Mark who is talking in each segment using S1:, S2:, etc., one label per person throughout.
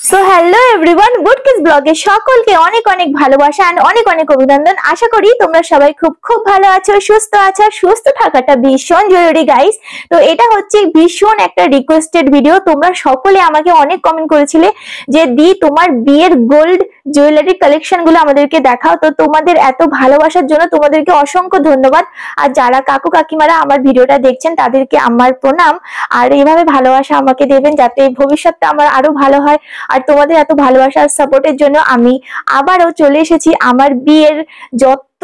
S1: So hello everyone, good kids ব্লগে সকলকে অনেক অনেক ভালোবাসা আর অনেক অনেক অভিনন্দন। আশা করি তোমরা সবাই খুব খুব ভালো আছো, সুস্থ আছো। সুস্থ থাকাটা ভীষণ জরুরি গাইস। তো এটা হচ্ছে ভীষণ একটা রিকোয়েস্টেড ভিডিও। তোমরা সকলে আমাকে অনেক কমেন্ট করেছিলে যে দি তোমার বিয়ের গোল্ড জুয়েলারি কালেকশন গুলো আমাদেরকে দেখাও। তো তোমাদের এত ভালোবাসার জন্য তোমাদেরকে অসংখ্য ধন্যবাদ। আর যারা কাকু কাকিমারা আমার ভিডিওটা দেখছেন তাদেরকে আমার প্রণাম। আর এইভাবে ভালোবাসা আমাকে দেবেন যাতে ভবিষ্যৎটা আমার আরো ভালো হয়। আর তোমাদের এত ভালোবাসা আর সাপোর্টের জন্য আমি আবারও চলে এসেছি আমার বিয়ের যত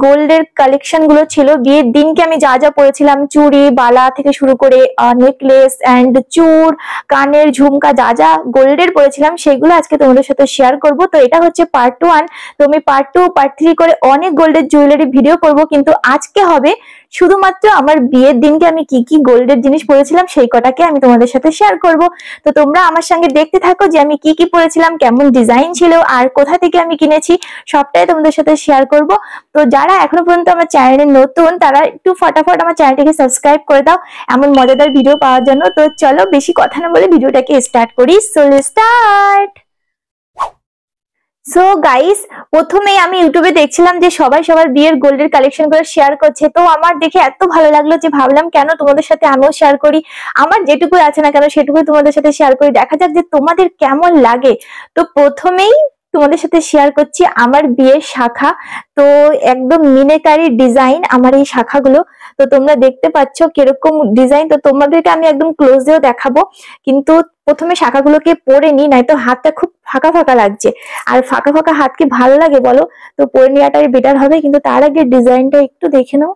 S1: গোল্ডের কালেকশন গুলো ছিল। বিয়ের দিনকে আমি যা যা পরেছিলাম, চুড়ি বালা থেকে শুরু করে নেকলেস অ্যান্ড চূড়, কানের ঝুমকা, যা যা গোল্ডের পরেছিলাম সেগুলো আজকে তোমাদের সাথে শেয়ার করব। তো এটা হচ্ছে পার্ট 1। তো আমি পার্ট 2 পার্ট 3 করে অনেক গোল্ডের জুয়েলারি ভিডিও করব, কিন্তু আজকে হবে শুধুমাত্র আমার বিয়ের দিনকে আমি কি কি গোল্ডের জিনিস পরেছিলাম সেই কটাকে আমি তোমাদের সাথে শেয়ার করব। তো তোমরা আমার সঙ্গে দেখতে থাকো যে আমি কি কি পরেছিলাম, কেমন ডিজাইন ছিল আর কোথা থেকে আমি কিনেছি, সবটাই তোমাদের সাথে শেয়ার করব। তো যারা এখনো পর্যন্ত আমার চ্যানেলে নতুন তারা একটু ফটাফট আমার চ্যানেলটিকে সাবস্ক্রাইব করে দাও এমন মজাদার ভিডিও পাওয়ার জন্য। তো চলো বেশি কথা না বলে ভিডিওটাকে স্টার্ট করি। So let's start. So guys, প্রথমেই আমি ইউটিউবে দেখছিলাম যে সবাই সবার বিয়ের গোল্ডের কালেকশন করে শেয়ার করছে। তো আমার দেখে এত ভালো লাগলো যে ভাবলাম কেন তোমাদের সাথে আমিও শেয়ার করি। আমার যেটুকু আছে না কেন সেটুকুই তোমাদের সাথে শেয়ার করি, দেখা যাক যে তোমাদের কেমন লাগে। তো প্রথমেই তোমাদের সাথে শেয়ার করছি আমার বিয়ের শাখা। তো একদম মিনেকারি ডিজাইন আমার এই শাখাগুলো। তো তোমরা দেখতে পাচ্ছ কিরকম ডিজাইন। তো তোমাদেরকে আমি একদম ক্লোজেও দেখাবো, কিন্তু প্রথমে শাখাগুলোকে পরে নি, নয়তো হাতটা খুব ফাঁকা ফাঁকা লাগছে। আর ফাঁকা ফাঁকা হাত কি ভালো লাগে বলো? তো পরে নেওয়াটাই বেটার হবে, কিন্তু তার আগে ডিজাইনটা একটু দেখে নাও।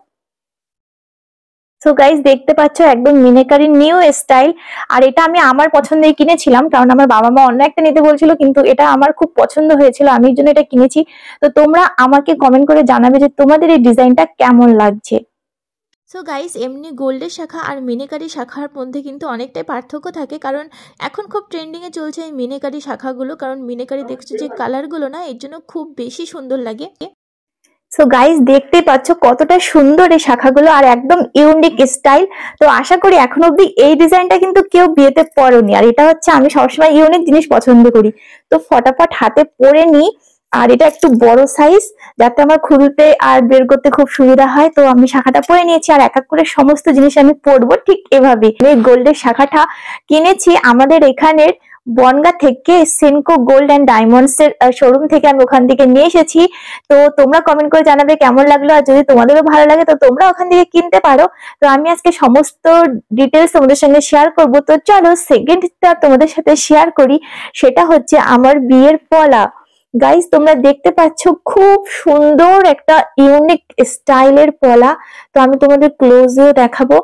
S1: সো গাইস, দেখতে পাচ্ছ একদম মিনেকারি নিউ স্টাইল। আর এটা আমি আমার পছন্দেই কিনেছিলাম, কারণ আমার বাবা মা অন্য একটা নিতে বলছিল, কিন্তু এটা আমার খুব পছন্দ হয়েছিল, আমি এর জন্য এটা কিনেছি। তো তোমরা আমাকে কমেন্ট করে জানাবে যে তোমাদের এই ডিজাইনটা কেমন লাগছে।
S2: সো গাইস, এমনি গোল্ডের শাখা আর মিনেকারি শাখার মধ্যে কিন্তু অনেকটাই পার্থক্য থাকে, কারণ এখন খুব ট্রেন্ডিংয়ে চলছে এই মিনেকারি শাখাগুলো। কারণ মিনেকারি দেখছো যে কালারগুলো না, এর জন্য খুব বেশি সুন্দর লাগে।
S1: সো গাইস, দেখতেই পাচ্ছ কতটা সুন্দর এই শাখাগুলো আর একদম ইউনিক স্টাইল। তো আশা করি এখন অব্দি এই ডিজাইনটা কিন্তু কেউ বিয়েতে পরোনি। আর এটা হচ্ছে আমি সবসময় ইউনিক জিনিস পছন্দ করি। তো ফটাফট হাতে পরে নি। আর এটা একটু বড় সাইজ, যাতে আমার খুলতে আর বের করতে খুব সুবিধা হয়। তো আমি শাখাটা পরে নিয়েছি আর এক এক করে সমস্ত জিনিস আমি পরবো ঠিক এভাবে। এই গোল্ডের শাখাটা কিনেছি আমাদের এখানের বনগা থেকে, সেনকো গোল্ড অ্যান্ড ডায়মন্ডস এর শোরুম থেকে আমি ওখান থেকে নিয়ে এসেছি। তো তোমরা কমেন্ট করে জানাবে কেমন লাগলো, আর যদি তোমাদেরও ভালো লাগে তো তোমরা ওখান থেকে কিনতে পারো। তো আমি আজকে সমস্ত ডিটেলস তোমাদের সঙ্গে শেয়ার করব। তো চলো সেকেন্ডটা তোমাদের সাথে শেয়ার করি, সেটা হচ্ছে আমার বিয়ের পলা। গাইস, তোমরা দেখতে পাচ্ছ খুব সুন্দর একটা ইউনিক স্টাইলের পলা। তো আমি তোমাদের ক্লোজেও দেখাবো।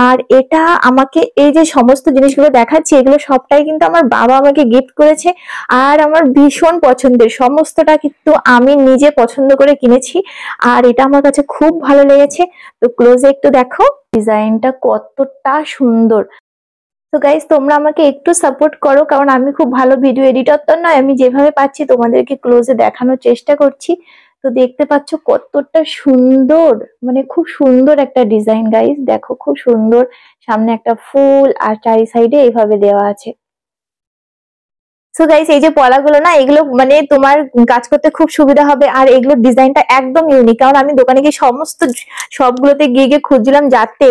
S1: আর এটা আমাকে, এই যে সমস্ত জিনিসগুলো দেখাচ্ছি এগুলো সবটাই কিন্তু আমার বাবা আমাকে গিফট করেছে। আর আমার ভীষণ পছন্দের, সমস্তটা কিন্তু আমি নিজে পছন্দ করে কিনেছি। আর এটা আমার কাছে খুব ভালো লেগেছে। তো ক্লোজে একটু দেখো ডিজাইনটা কতটা সুন্দর। তো গাইস, তোমরা আমাকে একটু সাপোর্ট করো, কারণ আমি খুব ভালো ভিডিও এডিটর তো নয়। আমি যেভাবে পাচ্ছি তোমাদেরকে ক্লোজে দেখানোর চেষ্টা করছি। তো দেখতে পাচ্ছ কতটা সুন্দর, মানে খুব সুন্দর একটা ডিজাইন। গাইস দেখো, খুব সুন্দর। সামনে একটা ফুল আর চারি সাইডে এইভাবে দেওয়া আছে। সো গাইস, এই যে পলাগুলো না, এগুলো মানে তোমার কাজ করতে খুব সুবিধা হবে। আর এগুলোর ডিজাইনটা একদম ইউনিক, কারণ আমি দোকানে গিয়ে সবগুলোতে গিয়ে গিয়ে খুঁজছিলাম যাতে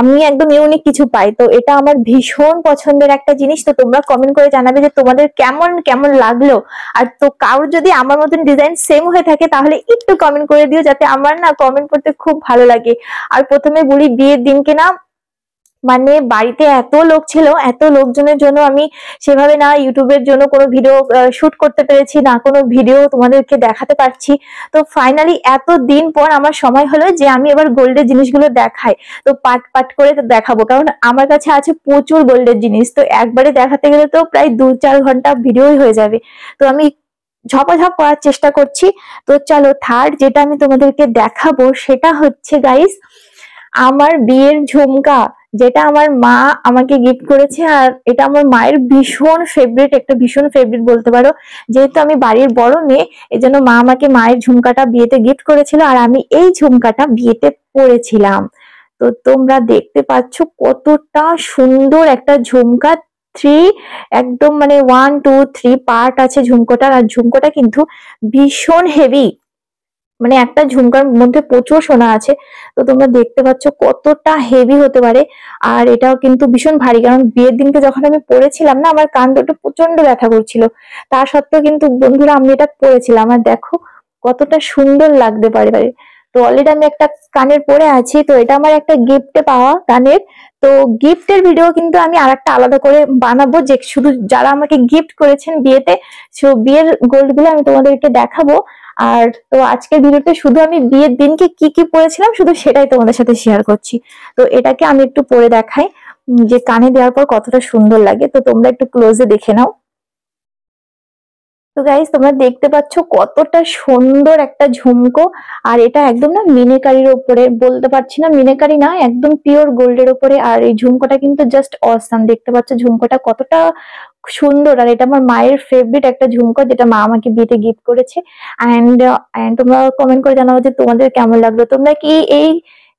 S1: আমি একদম ইউনিক কিছু পাই। তো এটা আমার ভীষণ পছন্দের একটা জিনিস। তো তোমরা কমেন্ট করে জানাবে যে তোমাদের কেমন কেমন লাগলো। আর তো কারোর যদি আমার মতন ডিজাইন সেম হয়ে থাকে তাহলে একটু কমেন্ট করে দিও, যাতে আমার না কমেন্ট করতে খুব ভালো লাগে। আর প্রথমে বলি, বিয়ের দিনকে না মানে বাড়িতে এত লোক ছিল, এত লোকজনের জন্য আমি সেভাবে না ইউটিউবের জন্য কোনো ভিডিও শুট করতে পেরেছি, না কোনো ভিডিও তোমাদেরকে দেখাতে পারছি। তো ফাইনালি এত দিন পর আমার সময় হলো যে আমি এবার গোল্ডের জিনিসগুলো দেখাই। তো পাট পাট করে দেখাবো, কারণ আমার কাছে আছে প্রচুর গোল্ডের জিনিস। তো একবারে দেখাতে গেলে তো প্রায় 2-4 ঘন্টা ভিডিওই হয়ে যাবে। তো আমি ঝপাঝপ করার চেষ্টা করছি। তো চলো, থার্ড যেটা আমি তোমাদেরকে দেখাবো সেটা হচ্ছে গাইস আমার বিয়ের ঝুমকা, যেটা আমার মা আমাকে গিফট করেছে। আর এটা আমার মায়ের ভীষণ ফেভারিট, একটা ভীষণ ফেভারিট বলতে পারো। যেহেতু আমি বাড়ির বড় মেয়ে, এজন্য মা আমাকে মায়ের ঝুমকাটা বিয়েতে গিফট করেছিল, আর আমি এই ঝুমকাটা বিয়েতে পরেছিলাম। তো তোমরা দেখতে পাচ্ছ কতটা সুন্দর একটা ঝুমকা। থ্রি একদম মানে 1 2 3 পার্ট আছে ঝুমকোটার। আর ঝুমকোটা কিন্তু ভীষণ হেভি, মানে একটা ঝুমকার মধ্যে প্রচুর সোনা আছে। তো তোমরা দেখতে পাচ্ছ কতটা হেভি হতে পারে। আর এটাও কিন্তু ভীষণ ভারী, কারণ বিয়ের দিনকে যখন আমি পরেছিলাম না, আমার কান দুটো প্রচন্ড ব্যথা করছিল। তা সত্ত্বেও কিন্তু বন্ধুরা আমি এটা পরেছিলাম, আর দেখো কতটা সুন্দর লাগতে পারে। তো অলরেডি আমি একটা কানের পরে আছি, তো এটা আমার একটা গিফটে পাওয়া কানের। তো গিফটের ভিডিও কিন্তু আমি আরেকটা আলাদা করে বানাবো, যে শুধু যারা আমাকে গিফট করেছেন বিয়েতে, সো বিয়ের গোল্ড গুলো আমি তোমাদেরকে দেখাবো। আর তো আজকের ভিডিওতে শুধু আমি বিয়ের দিনকে কি কি পরেছিলাম শুধু সেটাই তোমাদের সাথে শেয়ার করছি। তো এটাকে আমি একটু পরে দেখাই যে কানে দেওয়ার পর কতটা সুন্দর লাগে। তো তোমরা একটু ক্লোজে দেখে নাও। তো গাইস তোমরা দেখতে পাচ্ছ কতটা সুন্দর একটা ঝুমকো। আর এটা একদম না মিনেকারির উপরে, বলতে পারছি না মিনেকারি না, একদম পিওর গোল্ডের উপরে। আর এই ঝুমকোটা কিন্তু জাস্ট অসাম, দেখতে পাচ্ছ ঝুমকোটা কতটা সুন্দর। আর এটা আমার মায়ের ফেভারিট একটা ঝুমকো, যেটা মা আমাকে বিয়েতে গিফট করেছে। এন্ড তোমরা কমেন্ট করে জানাবো যে তোমাদের কেমন লাগলো। তোমরা কি এই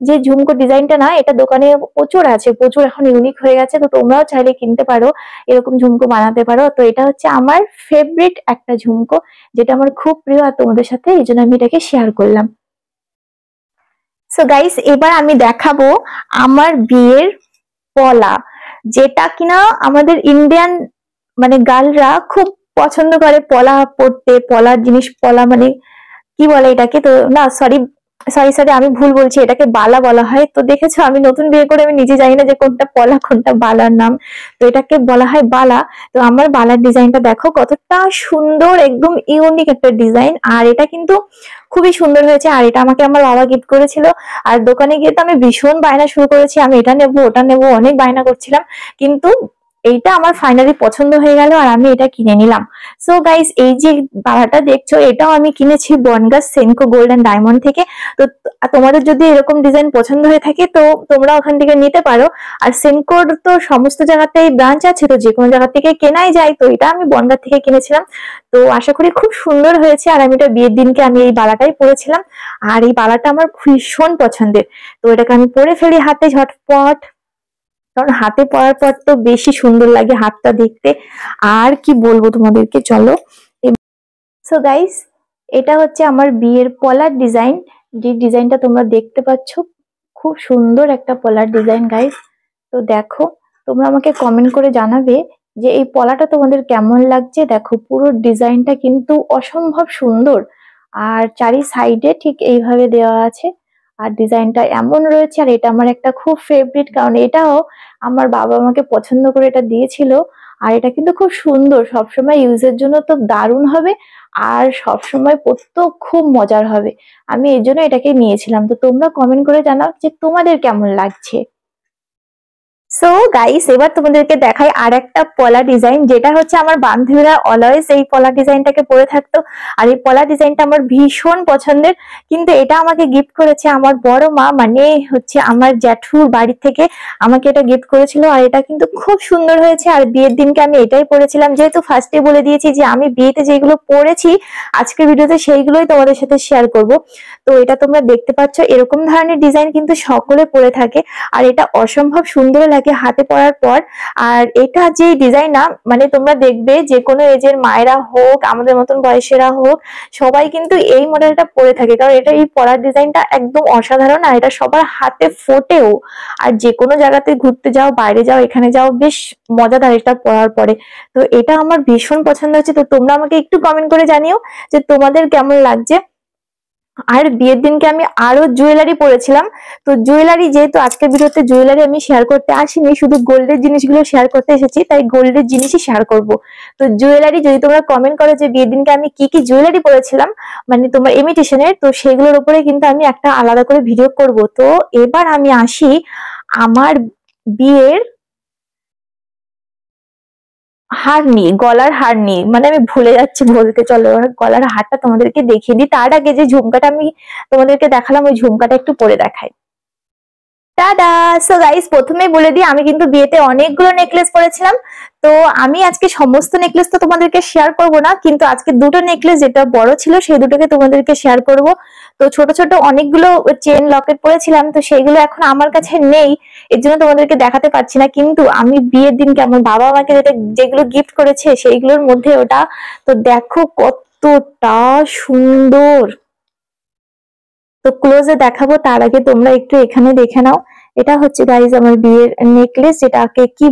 S1: যে ঝুমকো ডিজাইনটা না, এটা দোকানে প্রচুর আছে, প্রচুর এখন ইউনিক হয়ে গেছে। তো তোমরাও চাইলে কিনতে পারো, এরকম ঝুমকো বানাতে পারো। তো এটা হচ্ছে আমার ফেভারিট একটা ঝুমকো, যেটা আমার খুব প্রিয়, আর তোমাদের সাথে এই জন্য আমি এটাকে শেয়ার করলাম। সো গাইস এবার আমি দেখাবো আমার বিয়ের পলা, যেটা কিনা আমাদের ইন্ডিয়ান মানে গার্লরা খুব পছন্দ করে পলা পরতে। পলার জিনিস, পলা মানে কি বলে এটাকে, তো না সরি সরি সরি আমি ভুল বলছি, এটাকে বালা বলা হয়। তো দেখেছো আমি নতুন বিয়ে করে আমি নিজে জানি না যে কোনটা পলা কোনটা বালার নাম, তো এটাকে বলা হয় বালা। তো আমার বালার ডিজাইনটা দেখো কতটা সুন্দর, একদম ইউনিক একটা ডিজাইন। আর এটা কিন্তু খুবই সুন্দর হয়েছে। আর এটা আমাকে আমার বাবা গিফট করেছিল। আর দোকানে গিয়ে তো আমি ভীষণ বায়না শুরু করেছি, আমি এটা নেবো ওটা নেবো, অনেক বায়না করছিলাম, কিন্তু এইটা আমার ফাইনালি পছন্দ হয়ে গেল আর আমি এটা কিনে নিলাম। সো গাইস এই যে বালাটা দেখছো, এটাও আমি কিনেছি Bongaon Senco gold and diamond থেকে। তো তোমাদের যদি এরকম ডিজাইন পছন্দ হয়ে থাকে তো তোমরা ওখান থেকে নিতে পারো। আর সেনকোর তো সমস্ত জায়গাতেই ব্রাঞ্চ আছে, তো যে কোনো জায়গা থেকে কেনাই যায়। তো এটা আমি বনগাঁ থেকে কিনেছিলাম। তো আশা করি খুব সুন্দর হয়েছে। আর আমি এটা বিয়ের দিনকে আমি এই বালাটাই পরেছিলাম। আর এই বালাটা আমার ভীষণ পছন্দের। তো এটাকে আমি পরে ফেলি হাতে ঝটপট, কারণ হাতে পরার পর তো বেশি সুন্দর লাগে হাতটা দেখতে। আর কি বলবো তোমাদেরকে, চলো। সো গাইস এটা হচ্ছে আমার বিয়ের পলার ডিজাইন, যে ডিজাইনটা তোমরা দেখতে পাচ্ছ, খুব সুন্দর একটা পলার ডিজাইন গাইস। তো দেখো তোমরা আমাকে কমেন্ট করে জানাবে যে এই পলাটা তোমাদের কেমন লাগছে। দেখো পুরো ডিজাইনটা কিন্তু অসম্ভব সুন্দর, আর চারি সাইডে ঠিক এইভাবে দেওয়া আছে। আর ডিজাইনটা এমন রয়েছে, আর এটা আমার একটা খুব ফেভারিট, কারণ এটাও আমার বাবা আমাকে পছন্দ করে এটা দিয়েছিল। আর এটা কিন্তু খুব সুন্দর, সবসময় ইউজের জন্য তো দারুণ হবে, আর সবসময় পরতেও খুব মজার হবে। আমি এই জন্য এটাকে নিয়েছিলাম। তো তোমরা কমেন্ট করে জানাও যে তোমাদের কেমন লাগছে। সো গাইস এবার তোমাদেরকে দেখাই আর একটা পলা ডিজাইন, যেটা হচ্ছে আমার বান্ধবীরা অলওয়েজ এই পলা ডিজাইনটাকে পরে থাকতো। আর এই পলা ডিজাইনটা আমার ভীষণ পছন্দের, কিন্তু এটা আমাকে গিফট করেছে আমার বড় মা, মানে হচ্ছে আমার জ্যাঠুর বাড়ি থেকে আমাকে এটা গিফট করেছিল। আর এটা কিন্তু খুব সুন্দর হয়েছে। আর বিয়ের দিনকে আমি এটাই পরেছিলাম, যেহেতু ফার্স্টে বলে দিয়েছি যে আমি বিয়েতে যেগুলো পরেছি আজকের ভিডিওতে সেইগুলোই তোমাদের সাথে শেয়ার করব। তো এটা তোমরা দেখতে পাচ্ছ, এরকম ধরনের ডিজাইন কিন্তু সকলে পরে থাকে। আর এটা অসম্ভব সুন্দর লাগে হাতে পরার পর। আর এটা যে ডিজাইন না, মানে তোমরা দেখবে যে কোনো এজের মায়েরা হোক, আমাদের মতন বয়সেরা হোক, সবাই কিন্তু এই মডেলটা পরে থাকে, কারণ এটা এই পরার ডিজাইনটা একদম অসাধারণ। আর এটা সবার হাতে ফোটেও। আর যে কোনো জায়গাতে ঘুরতে যাও, বাইরে যাও, এখানে যাও, বেশ মজাদার এটা পরার পরে। তো এটা আমার ভীষণ পছন্দ হচ্ছে। তো তোমরা আমাকে একটু কমেন্ট করে জানিও যে তোমাদের কেমন লাগছে। আর বিয়ের দিনকে আমি আরো জুয়েলারি পরেছিলাম। তো জুয়েলারি, যেহেতু আজকের ভিডিওতে জুয়েলারি আমি শেয়ার করতে আসিনি, শুধু গোল্ডের জিনিসগুলো শেয়ার করতে এসেছি, তাই গোল্ডের জিনিসই শেয়ার করব। তো জুয়েলারি যদি তোমরা কমেন্ট করো যে বিয়ের দিনকে আমি কি কি জুয়েলারি পরেছিলাম, মানে তোমার ইমিটেশনের, তো সেগুলোর উপরে কিন্তু আমি একটা আলাদা করে ভিডিও করব। তো এবার আমি আসি আমার বিয়ের হার নিয়ে, গলার হার নিয়ে, মানে আমি ভুলে যাচ্ছি বলতে। চলো গলার হারটা তোমাদেরকে দেখিয়ে দিই। তার আগে যে ঝুমকাটা আমি তোমাদেরকে দেখালাম, ওই ঝুমকাটা একটু পরে দেখাই। টাডা। সো গাইস, প্রথমেই বলে দিই আমি কিন্তু বিয়েতে অনেকগুলো নেকলেস পরেছিলাম। তো আমি আজকে সমস্ত নেকলেস তো তোমাদেরকে শেয়ার করব না, কিন্তু আজকে দুটো নেকলেস যেটা বড় ছিল সেই দুটোকে তোমাদেরকে শেয়ার করব। তো ছোট ছোট অনেকগুলো চেন লকেট পরেছিলাম, তো সেইগুলো এখন আমার কাছে নেই, এর জন্য তোমাদেরকে দেখাতে পারছি না। কিন্তু আমি বিয়ের দিনকে আমার বাবা আমাকে যেগুলো গিফট করেছে সেইগুলোর মধ্যে ওটা। তো দেখো কতটা সুন্দর। তো ক্লোজে দেখাবো, তার আগে তোমরা একটু এখানে দেখে নাও। এটা হচ্ছে গাইজ আমার বিয়ের নেকলেস, যেটাকে কি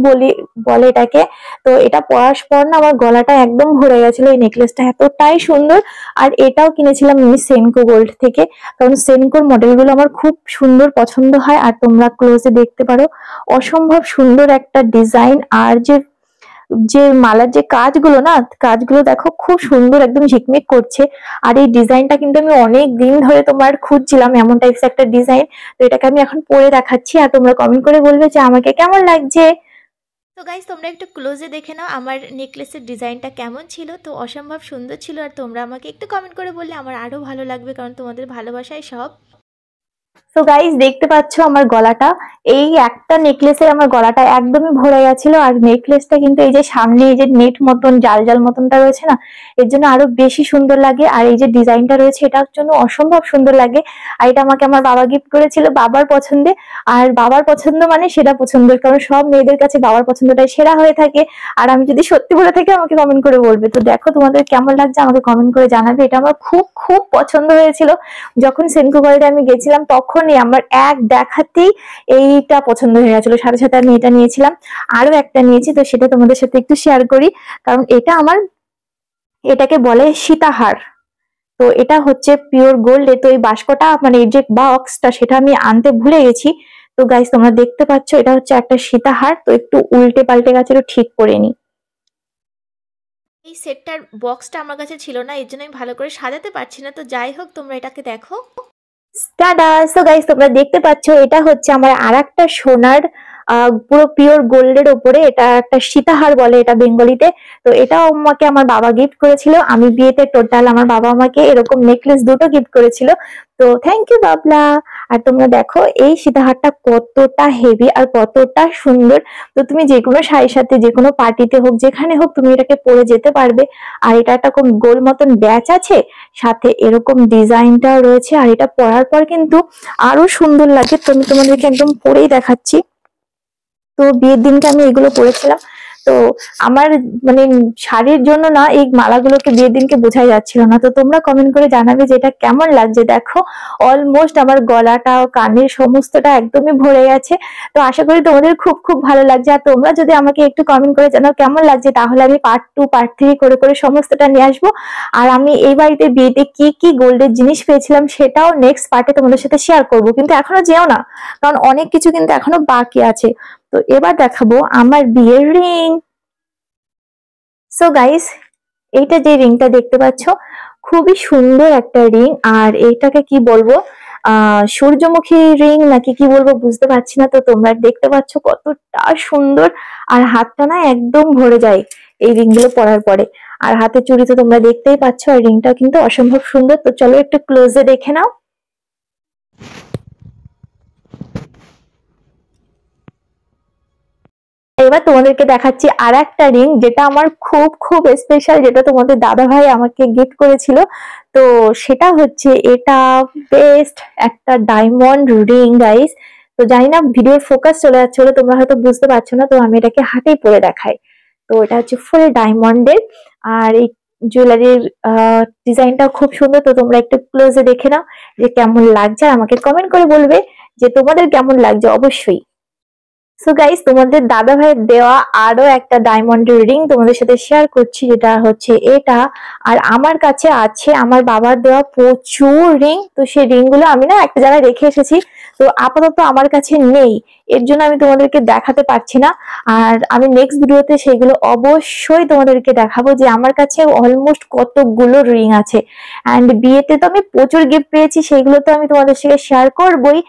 S1: বলে এটাকে। তো এটা পরার পর না আমার গলাটা একদম ভরে গেছিল, এই নেকলেসটা এতটাই সুন্দর। আর এটাও কিনেছিলাম আমি সেনকো গোল্ড থেকে, কারণ সেনকোর মডেলগুলো আমার খুব সুন্দর পছন্দ হয়। আর তোমরা ক্লোজে দেখতে পারো, অসম্ভব সুন্দর একটা ডিজাইন। আর যে যে মালার যে কাজগুলো না, কাজগুলো দেখো খুব সুন্দর, একদম ঝিকমিক করছে। আর এই ডিজাইনটা কিন্তু আমি অনেক দিন ধরে তোমার খুঁজছিলাম, এমন টাইপস একটা ডিজাইন। তো এটাকে আমি এখন পরে দেখাচ্ছি, আর তোমরা কমেন্ট করে বলবে যে আমাকে কেমন লাগছে।
S2: তো গাইজ তোমরা একটু ক্লোজে দেখে নাও আমার নেকলেসের ডিজাইনটা কেমন ছিল। তো অসম্ভব সুন্দর ছিল, আর তোমরা আমাকে একটু কমেন্ট করে বললে আমার আরও ভালো লাগবে, কারণ তোমাদের ভালোবাসাই সব।
S1: তো গাইস, দেখতে পাচ্ছ আমার গলাটা, এই একটা নেকলেসে আমার গলাটা একদমই ভরে গেছিল। আর নেকলেসটা কিন্তু এই যে সামনে এই যে নেট মতন জাল জাল মতনটা রয়েছে না, এর জন্য আরো বেশি সুন্দর লাগে। আর এই যে ডিজাইনটা রয়েছে এটার জন্য অসম্ভব সুন্দর লাগে। আর এটা আমাকে আমার বাবা গিফট করেছিল বাবার পছন্দে। আর বাবার পছন্দ মানে সেরা পছন্দের, কারণ সব মেয়েদের কাছে বাবার পছন্দটাই সেরা হয়ে থাকে। আর আমি যদি সত্যি বলে থাকি আমাকে কমেন্ট করে বলবে। তো দেখো তোমাদের কেমন লাগছে আমাকে কমেন্ট করে জানাবে। এটা আমার খুব খুব পছন্দ হয়েছিল। যখন সেনকো গোল্ডে আমি গেছিলাম তখনই আমার এক দেখাতেই এইটা পছন্দ হয়ে গেছিল, সাথে সাথে আমি এটা নিয়েছিলাম। আরো একটা নিয়েছি, তো সেটা তোমাদের সাথে একটু শেয়ার করি, কারণ এটা আমার, এটাকে বলে সীতাহার। তো এটা হচ্ছে পিওর গোল্ড। তো এই বাস্কটা মানে এই যে বক্সটা সেটা আমি আনতে ভুলে গেছি। তো গাইস তোমরা দেখতে পাচ্ছ এটা হচ্ছে একটা সীতাহার। তো একটু উল্টে পাল্টে গেছে, ঠিক করে নি।
S2: এই সেটটার বক্সটা আমার কাছে ছিল না, এর জন্য আমি ভালো করে সাজাতে পারছি না। তো যাই হোক, তোমরা এটাকে দেখো।
S1: টাটা। সো গাইস তোমরা দেখতে পাচ্ছ এটা হচ্ছে আমার আরেকটা সোনার পুরো পিওর গোল্ডের ওপরে, এটা একটা সীতাহার বলে এটা বেঙ্গলিতে। তো এটাও আমাকে আমার বাবা গিফট করেছিল। আমি বিয়েতে টোটাল আমার বাবা আমাকে এরকম নেকলেস দুটো গিফট করেছিল। তো থ্যাংক ইউ বাবলা। আর তোমরা দেখো এই সীতাহারটা কতটা হেভি আর কতটা সুন্দর। তো তুমি যে কোনো শাড়ির সাথে যে কোনো পার্টিতে হোক যেখানে হোক তুমি এটাকে পরে যেতে পারবে। আর এটা একটা গোল মতন ব্যাচ আছে, সাথে এরকম ডিজাইনটাও রয়েছে। আর এটা পরার পর কিন্তু আরো সুন্দর লাগে। তো আমি তোমাদেরকে একদম পরেই দেখাচ্ছি। তো বিয়ের দিনকে আমি এগুলো পরেছিলাম। তো আমার মানে শাড়ির জন্য না এই মালাগুলোকে বিয়ের দিনকে বোঝাই যাচ্ছিল না। তো তোমরা কমেন্ট করে জানাবে যে এটা কেমন লাগছে। দেখো অলমোস্ট আমার গলাটা ও কানের সমস্তটা একদমই ভরে গেছে। তো আশা করি তোমাদের খুব খুব ভালো লাগছে। আর তোমরা যদি আমাকে একটু কমেন্ট করে জানাও কেমন লাগছে, তাহলে আমি পার্ট 2 পার্ট 3 করে করে সমস্তটা নিয়ে আসবো। আর আমি এই বাড়িতে বিয়েতে কি কি গোল্ডের জিনিস পেয়েছিলাম সেটাও নেক্সট পার্টে তোমাদের সাথে শেয়ার করব। কিন্তু এখনো যেও না, কারণ অনেক কিছু কিন্তু এখনো বাকি আছে। তো এবার দেখাবো আমার বিয়ের রিং। সো গাইস, এইটা যে রিংটা দেখতে পাচ্ছ খুবই সুন্দর একটা রিং। আর এইটাকে কি বলবো, সূর্যমুখী রিং নাকি কি বলবো বুঝতে পারছি না। তো তোমরা দেখতে পাচ্ছ কতটা সুন্দর। আর হাতটা না একদম ভরে যায় এই রিং গুলো পরার পরে। আর হাতে চুড়ি তো তোমরা দেখতেই পাচ্ছ, আর রিংটা কিন্তু অসম্ভব সুন্দর। তো চলো একটু ক্লোজে দেখে নাও। এবার তোমাদেরকে দেখাচ্ছি আর একটা রিং, যেটা আমার খুব খুব স্পেশাল, যেটা তোমাদের দাদা ভাই আমাকে গিফট করেছিল। তো সেটা হচ্ছে এটা বেস্ট একটা ডায়মন্ড রিং গাইস। তো জানি না ভিডিওর ফোকাস চলে যাচ্ছে বলে তোমরা হয়তো বুঝতে পারছো না। তো আমি এটাকে হাতেই পরে দেখাই। তো এটা হচ্ছে ফুল ডায়মন্ডের। আর এই জুয়েলারির ডিজাইনটা খুব সুন্দর। তো তোমরা একটু ক্লোজে দেখে নাও যে কেমন লাগছে, আর আমাকে কমেন্ট করে বলবে যে তোমাদের কেমন লাগছে অবশ্যই। সো গাইস, তোমাদের দাদা ভাইয়ের দেওয়া আরো একটা ডায়মন্ডের রিং তোমাদের সাথে শেয়ার করছি, যেটা হচ্ছে এটা। আর আমার কাছে আছে আমার বাবার দেওয়া প্রচুর রিং। তো সেই রিং গুলো আমি না একটা জায়গায় রেখে এসেছি। তো আপাতত আমার কাছে নেই, এর জন্য আমি তোমাদেরকে দেখাতে পারছি না। আর আমি নেক্সট ভিডিওতে সেগুলো অবশ্যই তোমাদেরকে দেখাবো যে আমার কাছে অলমোস্ট কতগুলো রিং আছে। অ্যান্ড বিয়েতে তো আমি প্রচুর গিফট পেয়েছি, সেগুলো তো আমি তোমাদের সাথে শেয়ার করবোই।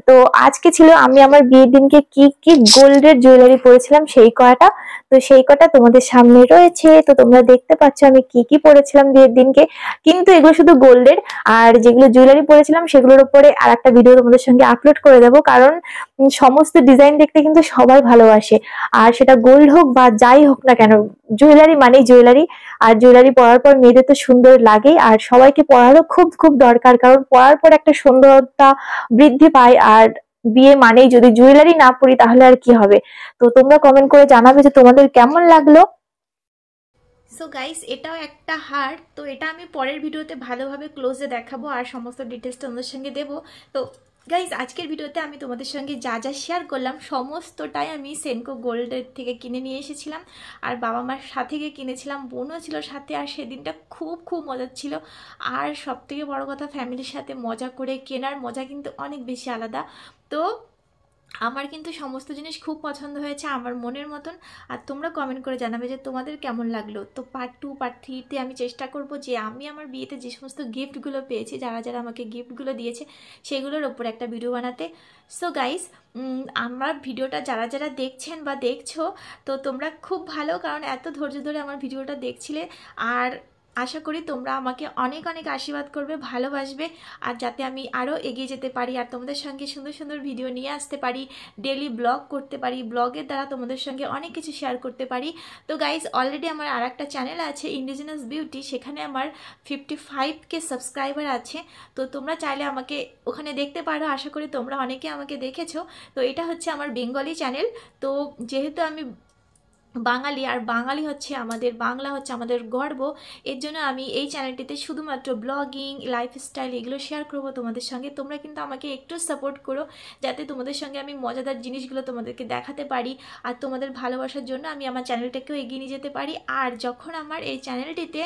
S1: তো আজকে ছিল আমি আমার বিয়ের দিনকে কি কি গোল্ডের জুয়েলারি পরেছিলাম সেই কয়টা, তো সেই কটা তোমাদের সামনে রয়েছে। তো তোমরা দেখতে পাচ্ছ আমি কি কি পরেছিলাম বিয়ের দিনকে, কিন্তু এগুলো শুধু গোল্ডের। আর যেগুলো জুয়েলারি পরেছিলাম সেগুলোর উপরে আর একটা ভিডিও তোমাদের সঙ্গে আপলোড করে দেবো, কারণ সমস্ত ডিজাইন দেখতে কিন্তু সবাই ভালোবাসে। আর সেটা গোল্ড হোক বা যাই হোক না কেন, জুয়েলারি মানেই জুয়েলারি। আর জুয়েলারি পরার পর মেয়েদের তো সুন্দর লাগেই, আর সবাইকে পরারও খুব খুব দরকার, কারণ পরার পর একটা সুন্দরতা বৃদ্ধি পায়। আর বিয়ে মানেই যদি জুয়েলারি না পরি তাহলে আর কি হবে। তো তোমরা কমেন্ট করে জানাবে যে তোমাদের কেমন লাগলো।
S2: সো গাইস, এটাও একটা হার, তো এটা আমি পরের ভিডিওতে ভালোভাবে ক্লোজে দেখাবো আর সমস্ত ডিটেলসটা তোমাদের সঙ্গে দেবো। তো গাইস, আজকের ভিডিওতে আমি তোমাদের সঙ্গে যা যা শেয়ার করলাম সমস্তটাই আমি সেনকো গোল্ডের থেকে কিনে নিয়ে এসেছিলাম, আর বাবা মার সাথে গিয়ে কিনেছিলাম, বোনও ছিল সাথে। আর সেদিনটা খুব খুব মজার ছিল। আর সবথেকে বড় কথা, ফ্যামিলির সাথে মজা করে কেনার মজা কিন্তু অনেক বেশি আলাদা। তো আমার কিন্তু সমস্ত জিনিস খুব পছন্দ হয়েছে আমার মনের মতন। আর তোমরা কমেন্ট করে জানাবে যে তোমাদের কেমন লাগলো। তো পার্ট 2 পার্ট 3তে আমি চেষ্টা করব যে আমি আমার বিয়েতে যে সমস্ত গিফটগুলো পেয়েছি, যারা যারা আমাকে গিফটগুলো দিয়েছে, সেগুলোর ওপর একটা ভিডিও বানাতে। সো গাইস, আমার ভিডিওটা যারা যারা দেখছেন বা দেখছো, তো তোমরা খুব ভালো, কারণ এত ধৈর্য ধরে আমার ভিডিওটা দেখছিলে। আর আশা করি তোমরা আমাকে অনেক অনেক আশীর্বাদ করবে, ভালোবাসবে, আর যাতে আমি আরও এগিয়ে যেতে পারি আর তোমাদের সঙ্গে সুন্দর সুন্দর ভিডিও নিয়ে আসতে পারি, ডেলি ব্লগ করতে পারি, ব্লগের দ্বারা তোমাদের সঙ্গে অনেক কিছু শেয়ার করতে পারি। তো গাইজ, অলরেডি আমার আর একটা চ্যানেল আছে ইন্ডিজিনাস বিউটি, সেখানে আমার 55K সাবস্ক্রাইবার আছে। তো তোমরা চাইলে আমাকে ওখানে দেখতে পারো, আশা করি তোমরা অনেকে আমাকে দেখেছো। তো এটা হচ্ছে আমার বেঙ্গলি চ্যানেল। তো যেহেতু আমি বাঙালি, আর বাঙালি হচ্ছে আমাদের, বাংলা হচ্ছে আমাদের গর্ব, এর জন্য আমি এই চ্যানেলটিতে শুধুমাত্র ব্লগিং, লাইফস্টাইল এগুলো শেয়ার করব তোমাদের সঙ্গে। তোমরা কিন্তু আমাকে একটু সাপোর্ট করো, যাতে তোমাদের সঙ্গে আমি মজাদার জিনিসগুলো তোমাদেরকে দেখাতে পারি, আর তোমাদের ভালোবাসার জন্য আমি আমার চ্যানেলটাকেও এগিয়ে নিয়ে যেতে পারি। আর যখন আমার এই চ্যানেলটিতে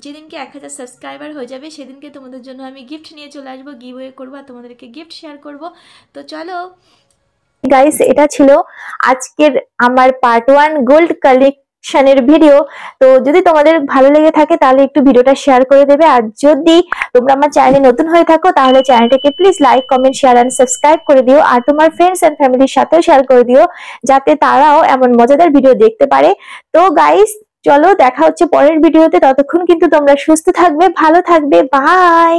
S2: যেদিনকে 1000 সাবস্ক্রাইবার হয়ে যাবে, সেদিনকে তোমাদের জন্য আমি গিফট নিয়ে চলে আসবো, গিভওয়ে করবো, আর তোমাদেরকে গিফট শেয়ার করব। তো চলো
S1: গাইস, এটা ছিল আজকের আমার পার্ট 1 গোল্ড কালেকশনের ভিডিও। তো যদি তোমাদের ভালো লেগে থাকে তাহলে একটু ভিডিওটা শেয়ার করে দেবে। আর যদি তোমরা আমার চ্যানেলে নতুন হয়ে থাকো তাহলে চ্যানেলটাকে please like, comment, share and subscribe করে দিও। আর তোমার ফ্রেন্ডস এন্ড ফ্যামিলির সাথেও শেয়ার করে দিও, যাতে তারাও এমন মজাদার ভিডিও দেখতে পারে। তো গাইস, চলো দেখা হচ্ছে পরের ভিডিওতে। ততক্ষণ কিন্তু তোমরা সুস্থ থাকবে, ভালো থাকবে, বাই।